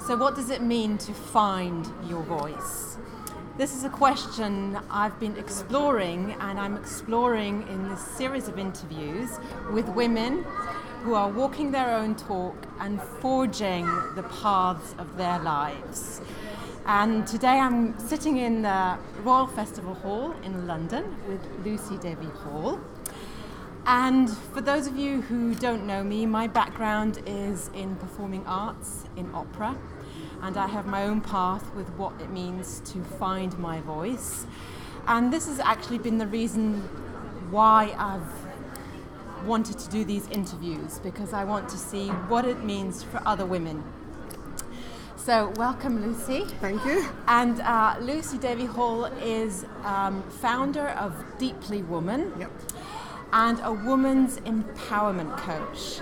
So what does it mean to find your voice? This is a question I've been exploring, and I'm exploring in this series of interviews with women who are walking their own talk and forging the paths of their lives. And today I'm sitting in the Royal Festival Hall in London with Devi Hall. And for those of you who don't know me, my background is in performing arts, in opera, and I have my own path with what it means to find my voice. And this has actually been the reason why I've wanted to do these interviews, because I want to see what it means for other women. So welcome, Lucy. Thank you. And Devi Hall is founder of Deeply Woman. Yep. And a woman's empowerment coach.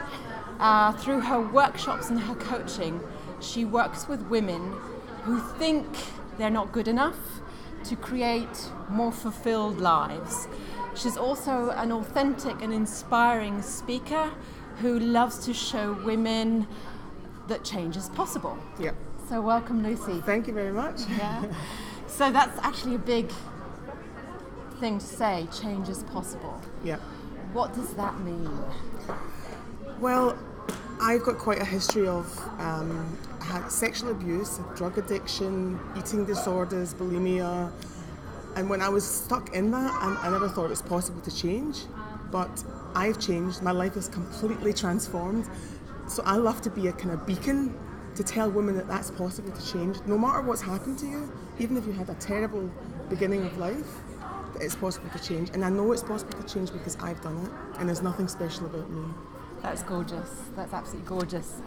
Through her workshops and her coaching, she works with women who think they're not good enough to create more fulfilled lives. She's also an authentic and inspiring speaker who loves to show women that change is possible. Yep. So welcome, Lucy. Thank you very much. Yeah. So that's actually a big thing to say, change is possible. Yeah. What does that mean? Well, I've got quite a history of sexual abuse, drug addiction, eating disorders, bulimia. And when I was stuck in that, I never thought it was possible to change. But I've changed. My life is completely transformed. So I love to be a kind of beacon to tell women that that's possible to change. No matter what's happened to you, even if you had a terrible beginning of life, it's possible to change, and I know it's possible to change because I've done it, and there's nothing special about me. That's gorgeous. That's absolutely gorgeous.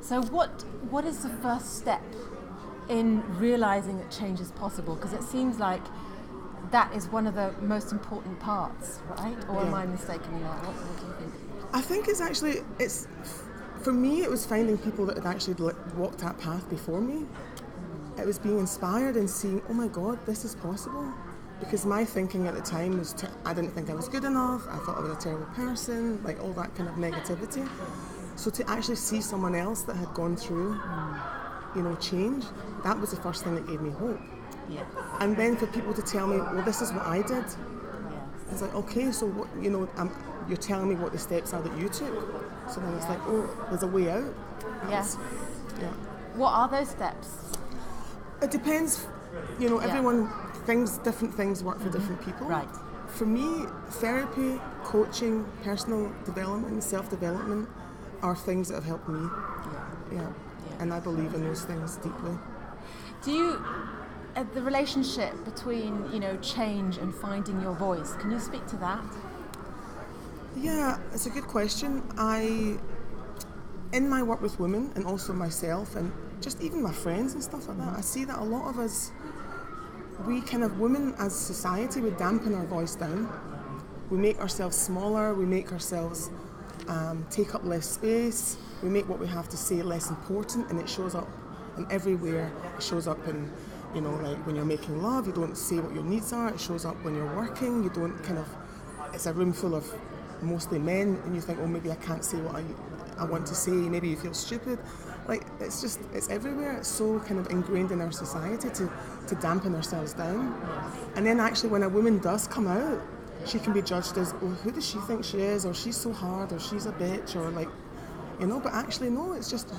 So what is the first step in realizing that change is possible? Because it seems like that is one of the most important parts, right? Or am I mistaken in that? What do you think? I think it's for me, it was finding people that had actually walked that path before me. It was being inspired and seeing, oh my God, this is possible. Because my thinking at the time was, I didn't think I was good enough, I thought I was a terrible person, like all that kind of negativity. So to actually see someone else that had gone through, change, that was the first thing that gave me hope. Yeah. And then for people to tell me, well, this is what I did. Yes. It's like, okay, so what, you're telling me what the steps are that you took. So then it's like, oh, there's a way out. Yes. Yeah. What are those steps? It depends. Everyone, different things work for different people. Right. For me, therapy, coaching, personal development, self-development are things that have helped me. Yeah. And I believe in those things deeply. Do you, the relationship between, change and finding your voice, can you speak to that? Yeah, it's a good question. In my work with women and also myself and just even my friends and stuff like that, I see that a lot of us, women as society, we dampen our voice down. We make ourselves smaller, we make ourselves take up less space, we make what we have to say less important, and it shows up in everywhere. It shows up in, like when you're making love, you don't say what your needs are. It shows up when you're working, you don't it's a room full of mostly men, and you think, oh, maybe I can't say what I want to say, maybe you feel stupid. Like, it's everywhere. It's so kind of ingrained in our society to dampen ourselves down. And then actually when a woman does come out, she can be judged as, oh, who does she think she is? Or she's so hard, or she's a bitch, or like, but actually no, it's just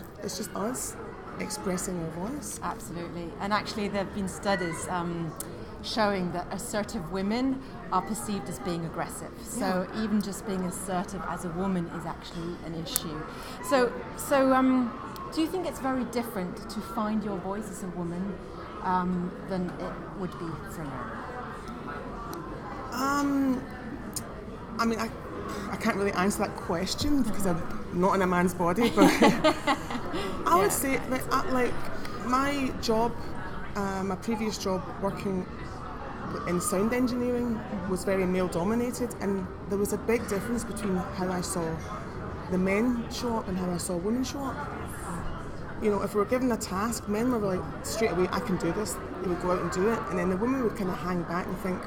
us expressing our voice. Absolutely. And actually there have been studies showing that assertive women are perceived as being aggressive. So even just being assertive as a woman is actually an issue. So do you think it's very different to find your voice as a woman than it would be for a man? I can't really answer that question because I'm not in a man's body, but I would say that like my job, my previous job working in sound engineering was very male dominated, and there was a big difference between how I saw the men show up and how I saw women show up. If we were given a task, men were like, straight away, I can do this. They would go out and do it, and then the women would kind of hang back and think,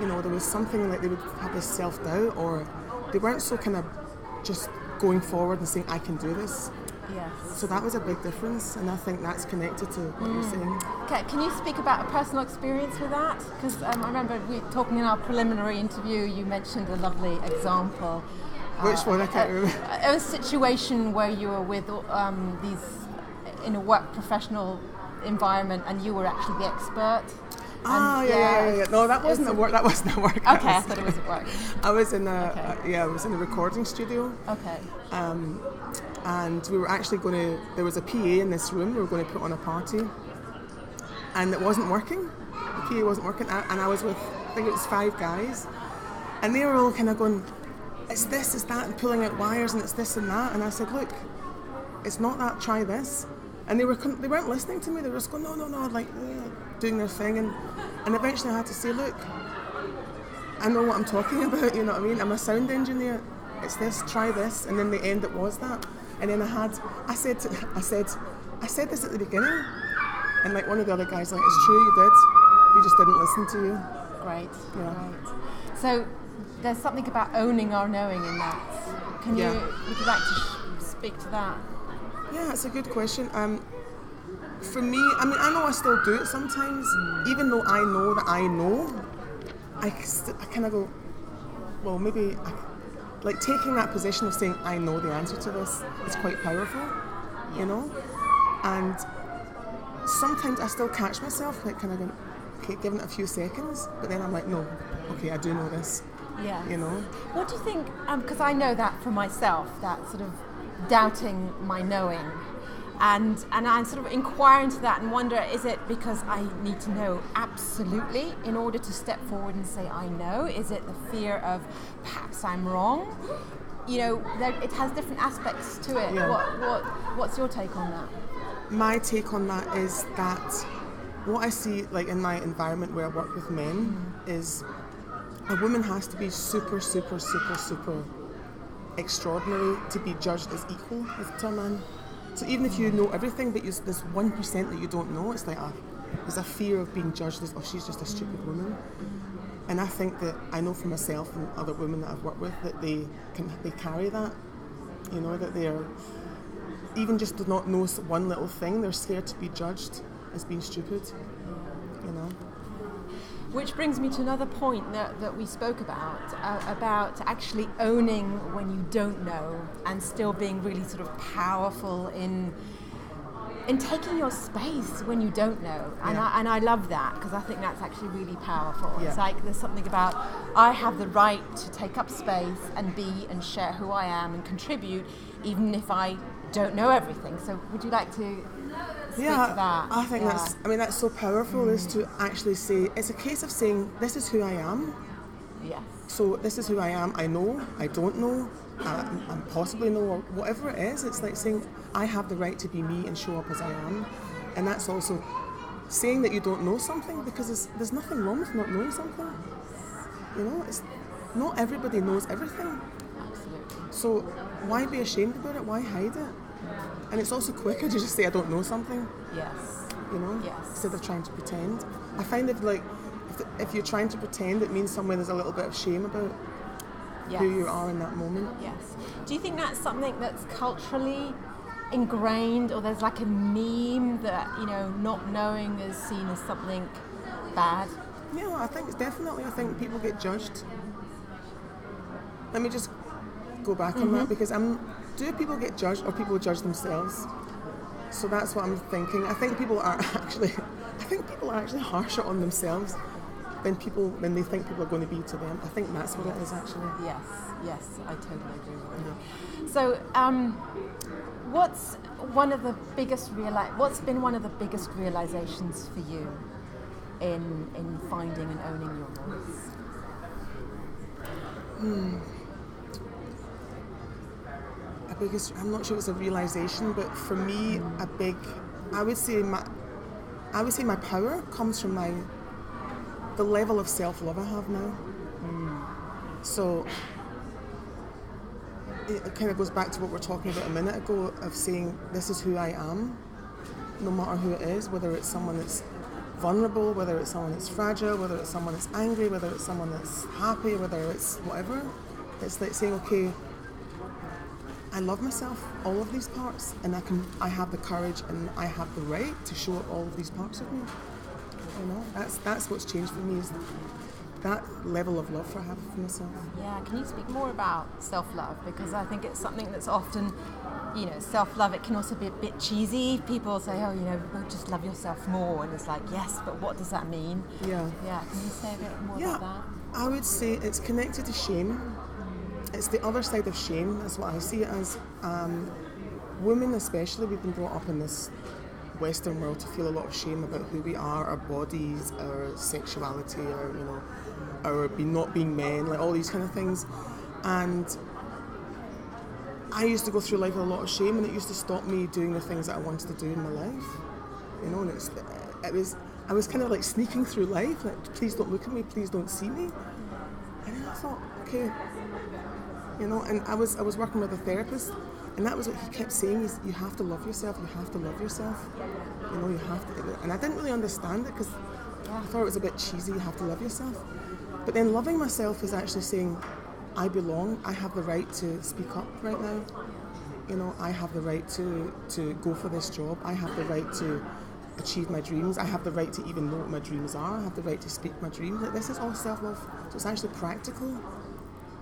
there was something like they would have this self-doubt, or they weren't so kind of just going forward and saying, I can do this. Yes. So that was a big difference, and I think that's connected to what you're saying. Okay, can you speak about a personal experience with that? Because I remember we talking in our preliminary interview, you mentioned a lovely example. Which one? I can't remember. A situation where you were with these in a work professional environment, and you were actually the expert. Yeah. No, that wasn't a work. That wasn't a work. Okay, I thought it was at work. I was in I was in a recording studio. Okay. And we were actually going to. There was a PA in this room. We were going to put on a party, and it wasn't working. The PA wasn't working, and I was with, I think it was 5 guys, and they were all kind of going, "It's this, it's that," and pulling out wires, and it's this and that. And I said, "Look, it's not that. Try this." And they weren't listening to me. They were just going, no, like doing their thing. And eventually I had to say, look, I know what I'm talking about. You know what I mean? I'm a sound engineer. It's this. Try this. And then the end, it was that. And then I said this at the beginning. And like one of the other guys, like, it's true, you did. You just didn't listen to you. Great. Yeah. Great. So there's something about owning our knowing in that. Would you like to speak to that? Yeah, it's a good question. For me, I mean, I know I still do it sometimes, even though I know that I know. I kind of go, well, maybe, like taking that position of saying I know the answer to this is quite powerful, you know. And sometimes I still catch myself, like kind of going, okay, giving it a few seconds, but then I'm like, no, okay, I do know this. Yeah. You know. What do you think? Because I know that for myself, that sort of doubting my knowing, and I'm sort of inquiring into that and wonder, is it because I need to know absolutely in order to step forward and say I know? Is it the fear of perhaps I'm wrong? You know, it has different aspects to it. Yeah. What's your take on that? My take on that is that what I see, like in my environment where I work with men, is a woman has to be super, super, super, super extraordinary to be judged as equal to a man. So even if you know everything, but there's 1% that you don't know, it's like there's a fear of being judged as, oh, she's just a stupid woman. And I think that I know for myself and other women that I've worked with that they carry that, you know, that they're even just to not know one little thing, they're scared to be judged as being stupid, you know. Which brings me to another point that we spoke about actually owning when you don't know and still being really sort of powerful in taking your space when you don't know. And I love that, because I think that's actually really powerful. Yeah. It's like there's something about I have the right to take up space and be and share who I am and contribute even if I don't know everything. So would you like to speak to that? I think that's so powerful, is to actually say, it's a case of saying, this is who I am. Yes. So this is who I am. I know, I don't know, I possibly know, or whatever it is. It's like saying, I have the right to be me and show up as I am. And that's also saying that you don't know something, because there's nothing wrong with not knowing something. You know, not everybody knows everything. Absolutely. So why be ashamed about it? Why hide it? And it's also quicker to just say I don't know something. Yes. You know? Yes. Instead of trying to pretend. I find that if you're trying to pretend, it means somewhere there's a little bit of shame about who you are in that moment. Yes. Do you think that's something that's culturally ingrained, or there's like a meme that, you know, not knowing is seen as something bad? Yeah, I think I think people get judged. Let me just go back on that, because do people get judged, or people judge themselves? So that's what I'm thinking. I think people are actually harsher on themselves than they think people are going to be to them. I think that's what it is, actually. Yes, I totally agree with you. So, what's been one of the biggest realizations for you in finding and owning your voice? I'm not sure it's a realization, but for me, I would say my power comes from the level of self-love I have now. So it kind of goes back to what we were talking about a minute ago, of saying this is who I am, no matter who it is, whether it's someone that's vulnerable, whether it's someone that's fragile, whether it's someone that's angry, whether it's someone that's happy, whether it's whatever. It's like saying, okay, I love myself, all of these parts, and I have the courage and I have the right to show up all of these parts of me. You know, that's what's changed for me, is that level of love I have for myself. Yeah, can you speak more about self-love? Because I think it's something that's often, self-love, it can also be a bit cheesy. People say, just love yourself more. And it's like, yes, but what does that mean? Yeah. Yeah, can you say a bit more about that? I would say it's connected to shame. It's the other side of shame. That's what I see it as. Women especially, we've been brought up in this Western world to feel a lot of shame about who we are, our bodies, our sexuality, our not being men, like all these kind of things. And I used to go through life with a lot of shame, and it used to stop me doing the things that I wanted to do in my life. And I was kind of like sneaking through life, like, please don't look at me, please don't see me. And then I thought, okay, and I was working with a therapist, and that was what he kept saying, is you have to love yourself, you have to love yourself. You have to, and I didn't really understand it, because I thought it was a bit cheesy, you have to love yourself. But then loving myself is actually saying, I belong, I have the right to speak up right now. I have the right to go for this job, I have the right to achieve my dreams, I have the right to even know what my dreams are, I have the right to speak my dreams. Like, this is all self-love, so it's actually practical.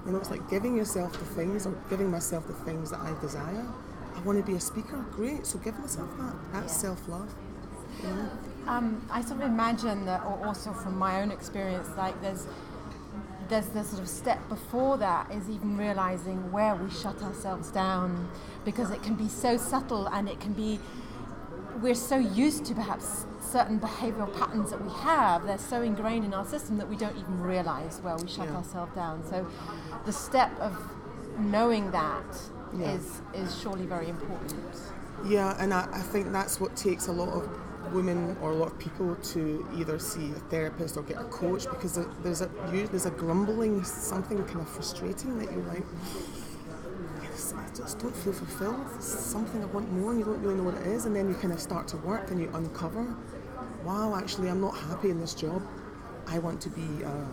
It's like giving yourself the things, or giving myself the things that I desire. I want to be a speaker, great, so give myself that. That's self-love. I sort of imagine that, or also from my own experience, like there's the sort of step before that is even realizing where we shut ourselves down, because it can be so subtle, and it can be, we're so used to perhaps certain behavioural patterns that we have, they're so ingrained in our system that we don't even realise where we shut ourselves down. So the step of knowing that is surely very important. Yeah, and I think that's what takes a lot of women or a lot of people to either see a therapist or get a coach, because there's a grumbling, something kind of frustrating that you're like, I just don't feel fulfilled. It's something I want more, and you don't really know what it is. And then you kind of start to work, and you uncover, wow, actually, I'm not happy in this job. I want to be, a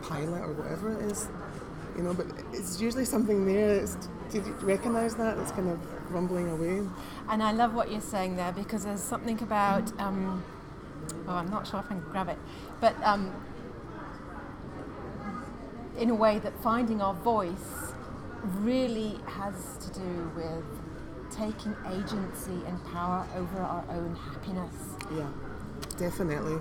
pilot or whatever it is. But it's usually something there. Did you recognise that? It's kind of rumbling away. And I love what you're saying there, because there's something about, I'm not sure if I can grab it, but in a way that finding our voice really has to do with taking agency and power over our own happiness. Yeah, definitely.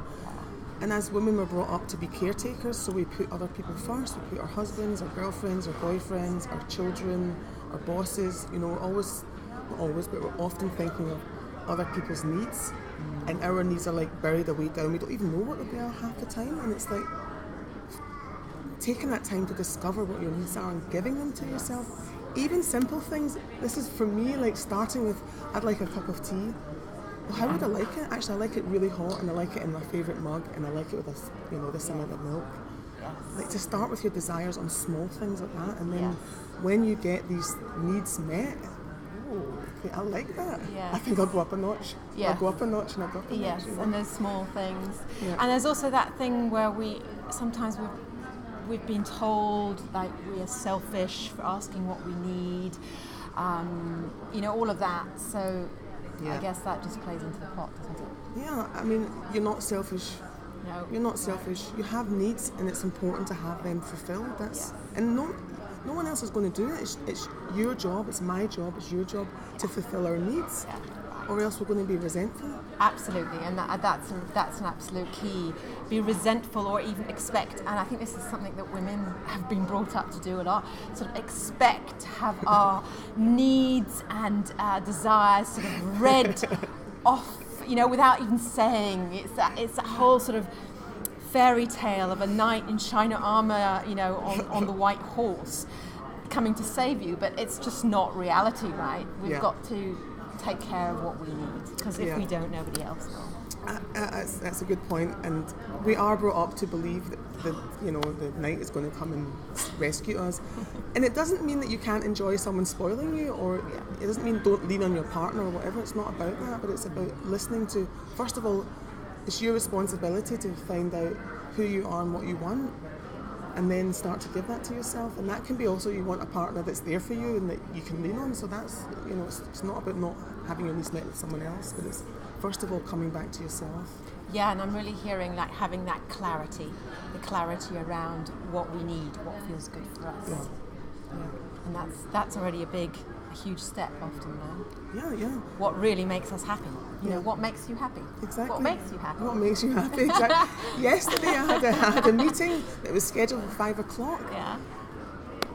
And as women, we're brought up to be caretakers, so we put other people first. We put our husbands, our girlfriends, our boyfriends, our children, our bosses. We're always, not always, but we're often thinking of other people's needs. And our needs are like buried away down. We don't even know what they are half the time. And it's like taking that time to discover what your needs are and giving them to yourself. Even simple things. This is for me, like starting with, I'd like a cup of tea. Well, how would I like it? Actually, I like it really hot, and I like it in my favourite mug, and I like it with this amount of milk. Yes. Like, to start with your desires on small things like that, and then when you get these needs met, okay, I like that. Yeah. I think I'll go up a notch. Yeah. I'll go up a notch, and I'll go up a notch. Yes, and those small things. Yeah. And there's also that thing where sometimes we've been told like we are selfish for asking what we need, all of that. So I guess that just plays into the pot, doesn't it? Yeah, I mean, you're not selfish. No. You're not selfish. You have needs, and it's important to have them fulfilled. And no one else is going to do it. It's your job, it's my job, it's your job to fulfill our needs. Yeah. Or else we're going to be resentful. Absolutely, and that's an absolute key. Be resentful or even expect, and I think this is something that women have been brought up to do a lot, sort of expect to have our needs and desires sort of read off, without even saying. It's that whole sort of fairy tale of a knight in China armour, on the white horse coming to save you, but it's just not reality, right? We've got to take care of what we need, because if we don't, nobody else will. That's a good point, and we are brought up to believe that the knight is going to come and rescue us, and it doesn't mean that you can't enjoy someone spoiling you, or it doesn't mean don't lean on your partner or whatever. It's not about that, but it's about listening to, first of all, it's your responsibility to find out who you are and what you want, and then start to give that to yourself. And that can be also, you want a partner that's there for you and that you can lean on. So that's, it's not about not having your needs met with someone else, but it's first of all coming back to yourself. Yeah, and I'm really hearing like having that clarity, the clarity around what we need, what feels good for us. Yeah. And that's already a huge step often then. Yeah. What really makes us happy? You know, what makes you happy? Exactly. What makes you happy? What makes you happy? Exactly. Yesterday I had a meeting that was scheduled for 5 o'clock. Yeah.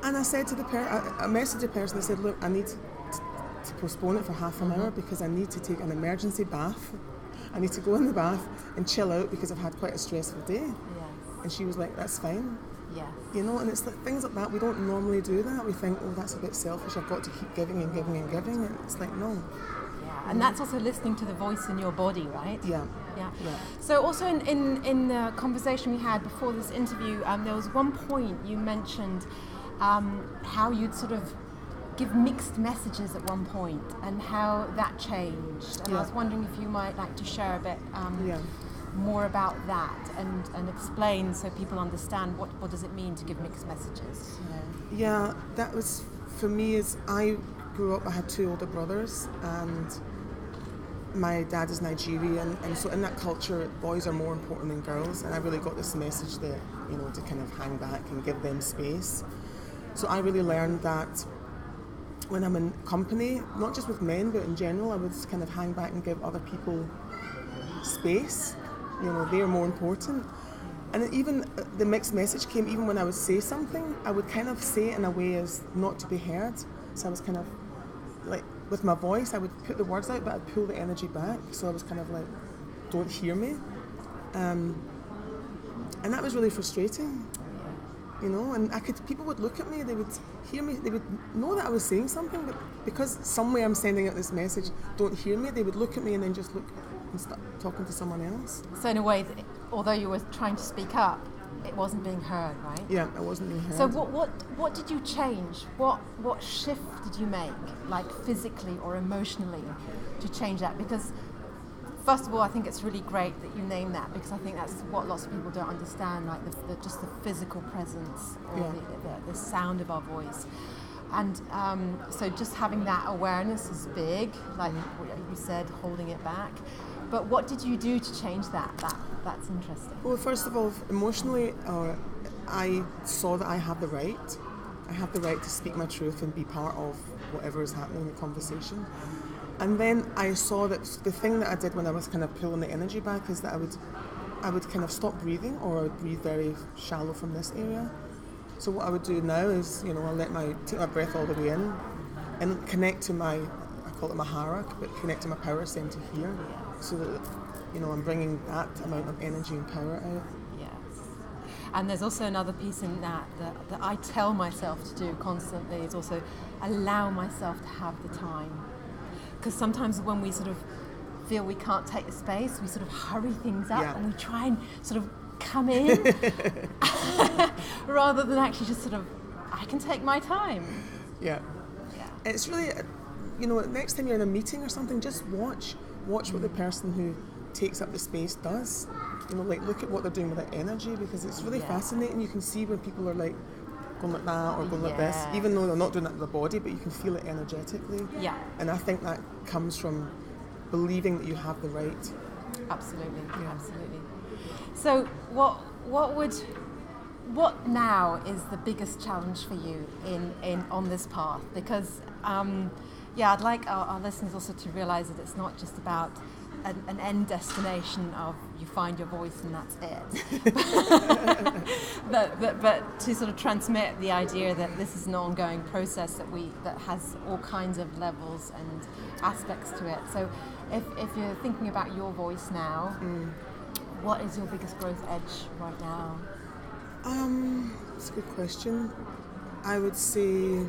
And I said to I messaged the person, I said, look, I need to postpone it for half an hour because I need to take an emergency bath. I need to go in the bath and chill out because I've had quite a stressful day. Yes. And she was like, that's fine. Yes. And it's like things like that, we don't normally do that. We think, oh, that's a bit selfish, I've got to keep giving and giving and giving. And it's like, no. Yeah. And that's also listening to the voice in your body, right? Yeah. So also in the conversation we had before this interview, there was one point you mentioned how you'd sort of give mixed messages at one point and how that changed. And I was wondering if you might like to share a bit more about that and explain so people understand what does it mean to give mixed messages. Yeah, that was, for me, as I grew up, I had 2 older brothers and my dad is Nigerian, and so in that culture boys are more important than girls, and I really got this message that, to kind of hang back and give them space. So I really learned that when I'm in company, not just with men but in general, I would kind of hang back and give other people space. They're more important. And even the mixed message came even when I would say something, I would kind of say it in a way as not to be heard. So I was kind of like, with my voice, I would put the words out, but I'd pull the energy back. So I was kind of like, don't hear me. And that was really frustrating. And people would look at me, they would hear me, they would know that I was saying something, but because somewhere I'm sending out this message, don't hear me, they would look at me and then just look and start talking to someone else. So in a way, although you were trying to speak up, it wasn't being heard, right? Yeah, it wasn't being heard. So what did you change? What shift did you make, like physically or emotionally, to change that? Because first of all, I think it's really great that you name that, because I think that's what lots of people don't understand, like just the physical presence or the sound of our voice. And so just having that awareness is big, like you said, holding it back. But what did you do to change that? That's interesting. Well, first of all, emotionally, I saw that I have the right. I have the right to speak my truth and be part of whatever is happening in the conversation. And then I saw that the thing that I did when I was kind of pulling the energy back is that I would kind of stop breathing, or I would breathe very shallow from this area. So what I would do now is, I'll take my breath all the way in and connect to I call it my hara, but connect to my power center here, so that, I'm bringing that amount of energy and power out. Yes. And there's also another piece in that I tell myself to do constantly, is also allow myself to have the time. Because sometimes when we sort of feel we can't take the space, we sort of hurry things up and we try and sort of come in rather than actually just sort of, I can take my time. Yeah. It's really, next time you're in a meeting or something, just watch what the person who takes up the space does. Look at what they're doing with their energy, because it's really fascinating. You can see when people are like going like that or going like this, even though they're not doing it with their body, but you can feel it energetically. Yeah. And I think that comes from believing that you have the right. Absolutely. So what now is the biggest challenge for you in on this path? Because I'd like our listeners also to realize that it's not just about an end destination of you find your voice and that's it. but to sort of transmit the idea that this is an ongoing process that has all kinds of levels and aspects to it. So if you're thinking about your voice now, what is your biggest growth edge right now? That's a good question. I would say,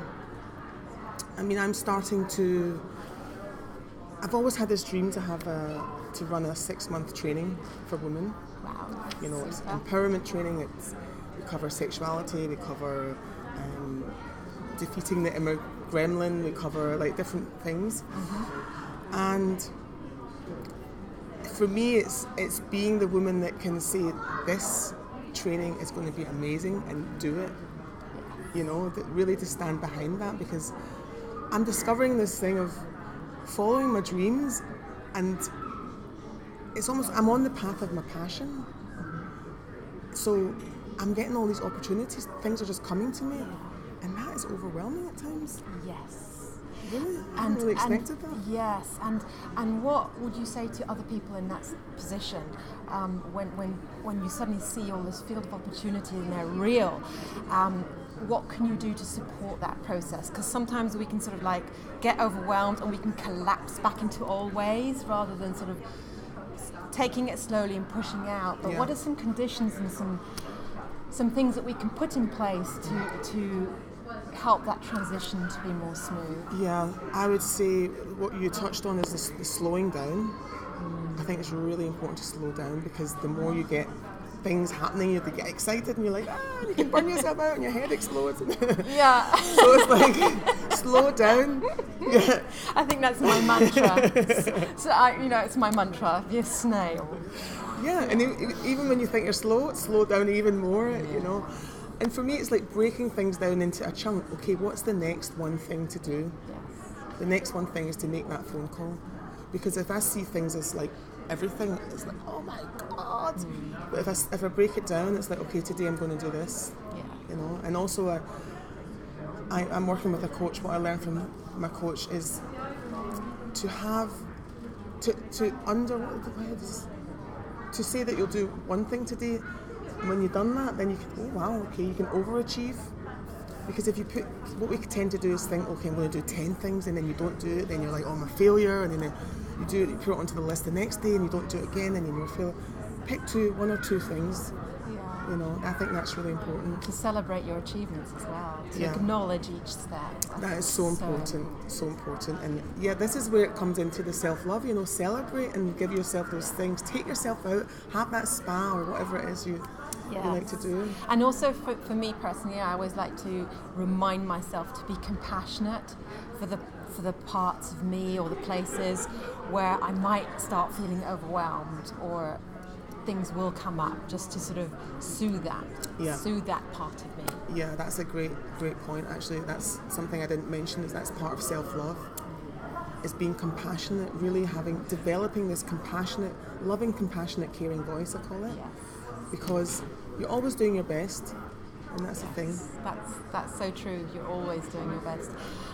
I'm starting to. I've always had this dream to run a 6-month training for women. Wow. It's empowerment training. We cover sexuality. We cover defeating the inner gremlin. We cover different things. Mm-hmm. And for me, it's being the woman that can say, this training is going to be amazing, and do it. You know, really to stand behind that, because I'm discovering this thing of following my dreams, and it's almost, I'm on the path of my passion. So I'm getting all these opportunities, things are just coming to me, and that is overwhelming at times. Yes. Really? I hadn't really expected that. Yes, and what would you say to other people in that position when you suddenly see all this field of opportunity and they're real? What can you do to support that process? Because sometimes we can sort of like get overwhelmed and we can collapse back into old ways rather than sort of taking it slowly and pushing out. But what are some conditions and some things that we can put in place to help that transition to be more smooth? Yeah, I would say what you touched on is the slowing down. I think it's really important to slow down, because the more you get things happening, you get excited and you're like, you can burn yourself out and your head explodes. Yeah. So it's like, slow down. Yeah. I think that's my mantra. So it's my mantra, be a snail. Yeah, and even when you think you're slow down even more, you know. And for me, it's like breaking things down into a chunk. Okay, what's the next one thing to do? Yes. The next one thing is to make that phone call. Because if I see things as like everything, it's like, oh my God. But if I break it down, it's like, okay, today I'm going to do this. Yeah. You know. And also, I'm working with a coach. What I learned from my coach is to have to say that you'll do one thing today. And when you've done that, then you can, you can overachieve. Because if you what we tend to do is think, okay, I'm going to do 10 things, and then you don't do it, then you're like, oh, I'm a failure, and then you do it, you put it onto the list the next day, and you don't do it again, and then you're a failure. Pick one or two things. Yeah. You know, I think that's really important. To celebrate your achievements as well, to acknowledge each step. That is so important, so important. And this is where it comes into the self-love, you know, celebrate and give yourself those things. Take yourself out, have that spa or whatever it is you like to do. And also for me personally, I always like to remind myself to be compassionate for the parts of me or the places where I might start feeling overwhelmed, or things will come up, just to sort of soothe that part of me. Yeah, that's a great point. Actually, that's something I didn't mention. That's part of self-love. Is being compassionate, really developing this compassionate, loving, compassionate, caring voice, I call it. Yes. Because you're always doing your best, and that's the thing. That's so true. You're always doing your best.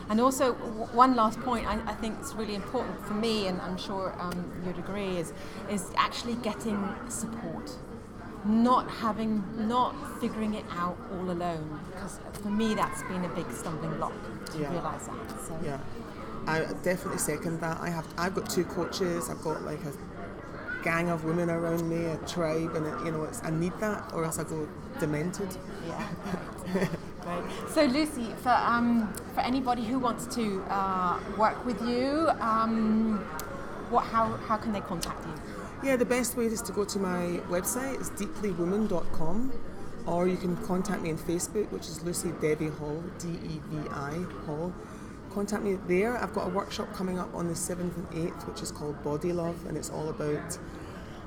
And also, one last point I think is really important for me, and I'm sure you'd agree, is actually getting support. Not figuring it out all alone. Because for me, that's been a big stumbling block to realise that. So. Yeah, I definitely second that. I've got 2 coaches. I've got like a gang of women around me, a tribe, and I need that, or else I go demented. Yeah. Great. So Lucy, for anybody who wants to work with you, how can they contact you? Yeah, the best way is to go to my website. It's deeplywoman.com, or you can contact me on Facebook, which is Lucy Devi Hall, Devi Hall. Contact me there. I've got a workshop coming up on the 7th and 8th, which is called Body Love, and it's all about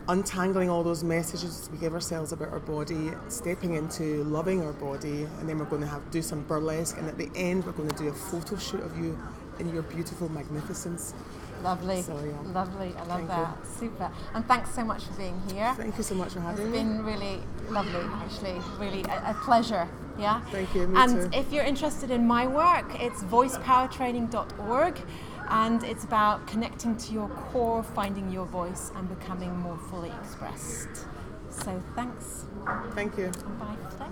untangling all those messages we give ourselves about our body, stepping into loving our body, and then we're going to do some burlesque, and at the end we're going to do a photo shoot of you in your beautiful magnificence. Lovely. So, yeah. Lovely. I love Thank that. you. Super. And thanks so much for being here. Thank you so much for having me. It's been really lovely, actually. Really a pleasure. Yeah. Thank you. Me and too. If you're interested in my work, it's voicepowertraining.org, and it's about connecting to your core, finding your voice, and becoming more fully expressed. So thanks. Thank you. Bye for today.